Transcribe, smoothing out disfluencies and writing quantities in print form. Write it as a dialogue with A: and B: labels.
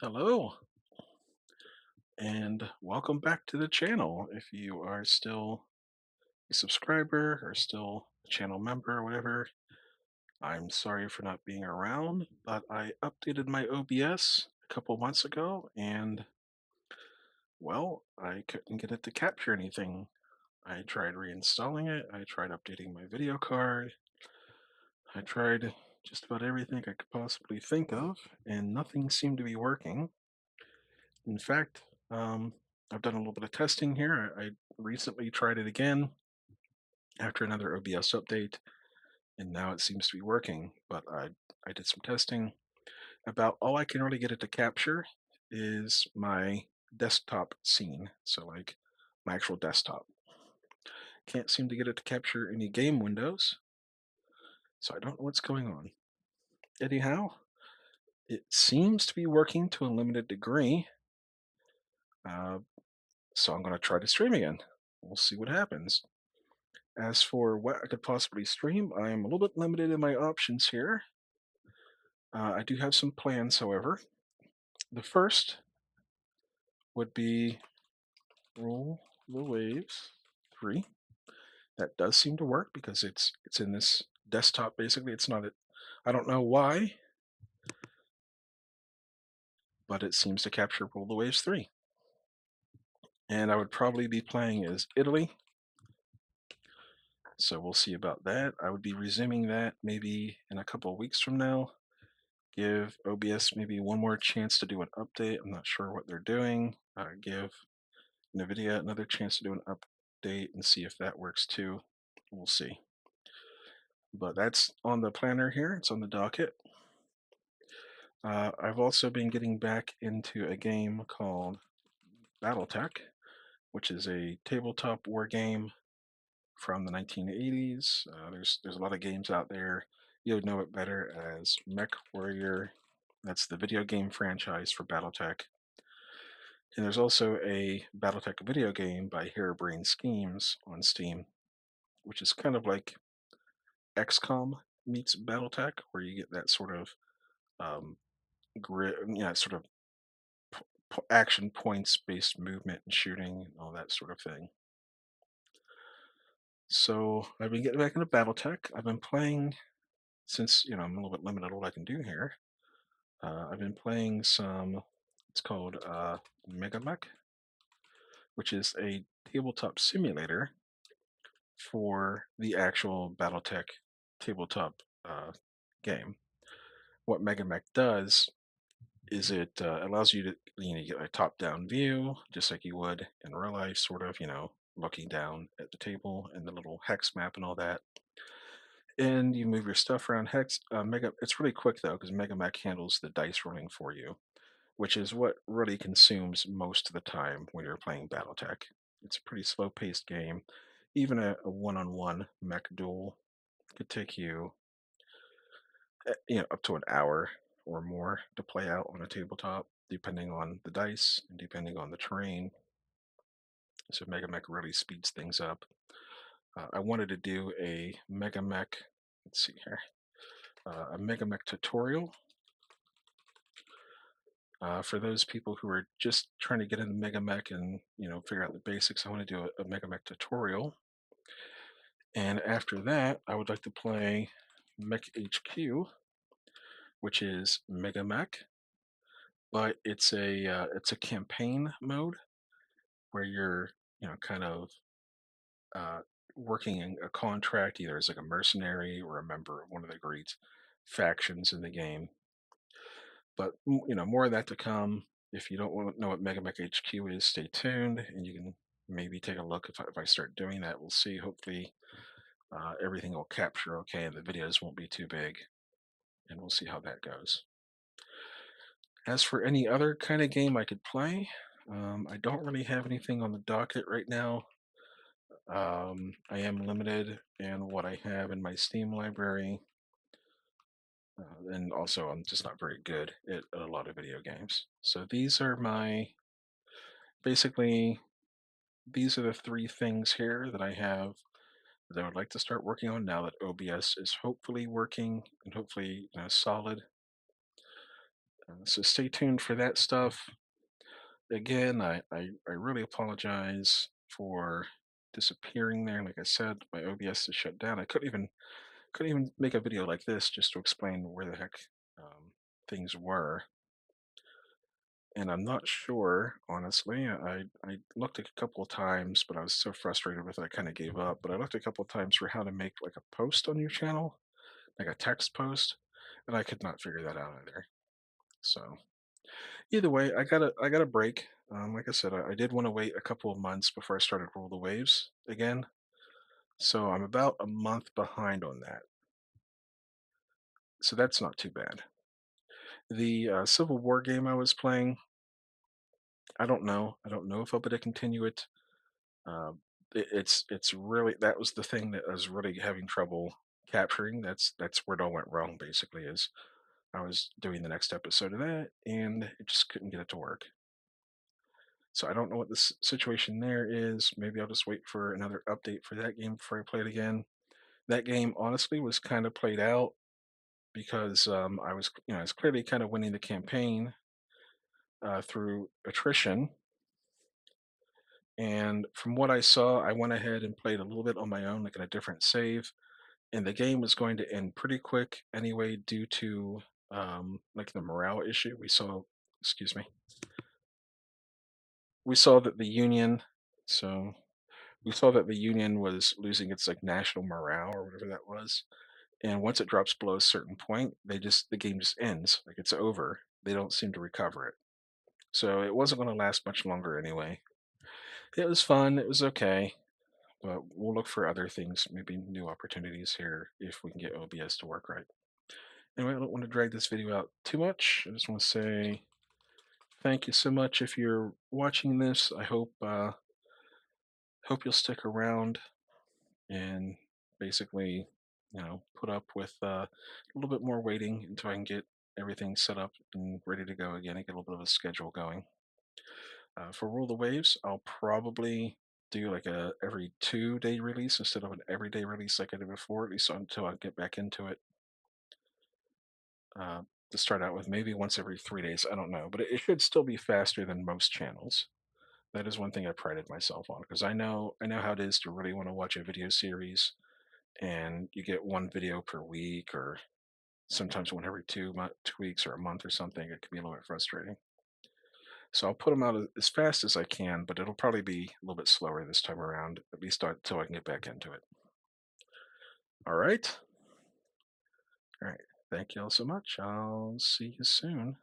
A: Hello, and welcome back to the channel. If you are still a subscriber or still a channel member or whatever, I'm sorry for not being around, but I updated my OBS a couple months ago and, well, I couldn't get it to capture anything. I tried reinstalling it, I tried updating my video card, I tried just about everything I could possibly think of, and nothing seemed to be working. In fact, um, I've done a little bit of testing here. I recently tried it again after another OBS update, and now it seems to be working. But I did some testing. About all I can really get it to capture is my desktop scene. So, like my actual desktop. Can't seem to get it to capture any game windows. So, I don't know what's going on. Anyhow, it seems to be working to a limited degree. Uh, so, I'm going to try to stream again. We'll see what happens. As for what I could possibly stream, I am a little bit limited in my options here. I do have some plans, however. The first would be Roll the Waves 3. That does seem to work because it's in this desktop basically. It's not I don't know why, but it seems to capture Roll the Waves 3. And I would probably be playing as Italy. So we'll see about that. I would be resuming that maybe in a couple of weeks from now. Give OBS maybe one more chance to do an update. I'm not sure what they're doing. Give NVIDIA another chance to do an update and see if that works too. We'll see. But that's on the planner here. It's on the docket. I've also been getting back into a game called BattleTech, which is a tabletop war game from the 1980s. There's a lot of games out there. You would know it better as Mech Warrior. That's the video game franchise for BattleTech. And there's also a BattleTech video game by Harebrained Schemes on Steam, which is kind of like XCOM meets BattleTech, where you get that sort of grid, sort of action points based movement and shooting and all that sort of thing. So I've been getting back into BattleTech. I've been playing since I'm a little bit limited what I can do here. I've been playing some. It's called Megamech, which is a tabletop simulator for the actual BattleTech tabletop game. What Megamech does is it allows you to get a top-down view, just like you would in real life, sort of, looking down at the table and the little hex map and all that. And you move your stuff around hex. It's really quick though, because Megamech handles the dice rolling for you, which is what really consumes most of the time when you're playing BattleTech. It's a pretty slow-paced game. Even a one-on-one mech duel could take you, up to an hour or more to play out on a tabletop, depending on the dice and depending on the terrain. So Megamech really speeds things up. I wanted to do a Megamech. Let's see here, a Megamech tutorial for those people who are just trying to get into Megamech and figure out the basics. I want to do a Megamech tutorial, and after that, I would like to play Mech HQ, which is Megamech, but it's a campaign mode where you're kind of uh, working in a contract either as like a mercenary or a member of one of the great factions in the game. But more of that to come. If you don't want to know what Megamech HQ is, stay tuned, and you can maybe take a look. If I start doing that, we'll see. Hopefully, everything will capture okay, and the videos won't be too big, and we'll see how that goes. As for any other kind of game I could play, I don't really have anything on the docket right now. I am limited in what I have in my Steam library, and also I'm just not very good at a lot of video games. So basically, these are the three things here that I have that I would like to start working on now that OBS is hopefully working and hopefully solid. So stay tuned for that stuff. Again, I really apologize for disappearing there. Like I said, my OBS is shut down. I couldn't even make a video like this just to explain where the heck um, things were. And I'm not sure, honestly. I looked a couple of times, but I was so frustrated with it, I kind of gave up. But I looked a couple of times for how to make like a post on your channel, like a text post, and I could not figure that out either. So either way, I got a break. Like I said, I did want to wait a couple of months before I started Rule the Waves again. So I'm about a month behind on that. So that's not too bad. The Civil War game I was playing, I don't know. I don't know if I'll be able to continue it. Uh, it's really that was the thing that I was really having trouble capturing. That's where it all went wrong. Basically, is I was doing the next episode of that, and it just couldn't get it to work. So I don't know what the situation there is. Maybe I'll just wait for another update for that game before I play it again. That game honestly was kind of played out because I was clearly kind of winning the campaign through attrition. And from what I saw, I went ahead and played a little bit on my own, like in a different save. And the game was going to end pretty quick anyway, due to like the morale issue we saw. Excuse me. We saw that the Union. So we saw that the Union was losing its like national morale or whatever that was. And once it drops below a certain point, the game just ends. Like it's over. They don't seem to recover it. So it wasn't going to last much longer anyway. It was fun. It was okay. But we'll look for other things, maybe new opportunities here if we can get OBS to work right. Anyway, I don't want to drag this video out too much. I just want to say thank you so much if you're watching this. I hope you'll stick around and basically, put up with a little bit more waiting until I can get everything set up and ready to go again and get a little bit of a schedule going. For Rule the Waves, I'll probably do like a every 2 day release instead of an everyday release like I did before, at least until I get back into it. Uh, to start out with, maybe once every 3 days. I don't know, but it should still be faster than most channels. That is one thing I prided myself on because I know how it is to really want to watch a video series, and you get one video per week or sometimes one every 2 weeks or a month or something. It can be a little bit frustrating. So I'll put them out as fast as I can, but it'll probably be a little bit slower this time around, at least until I can get back into it. All right. All right. Thank you all so much. I'll see you soon.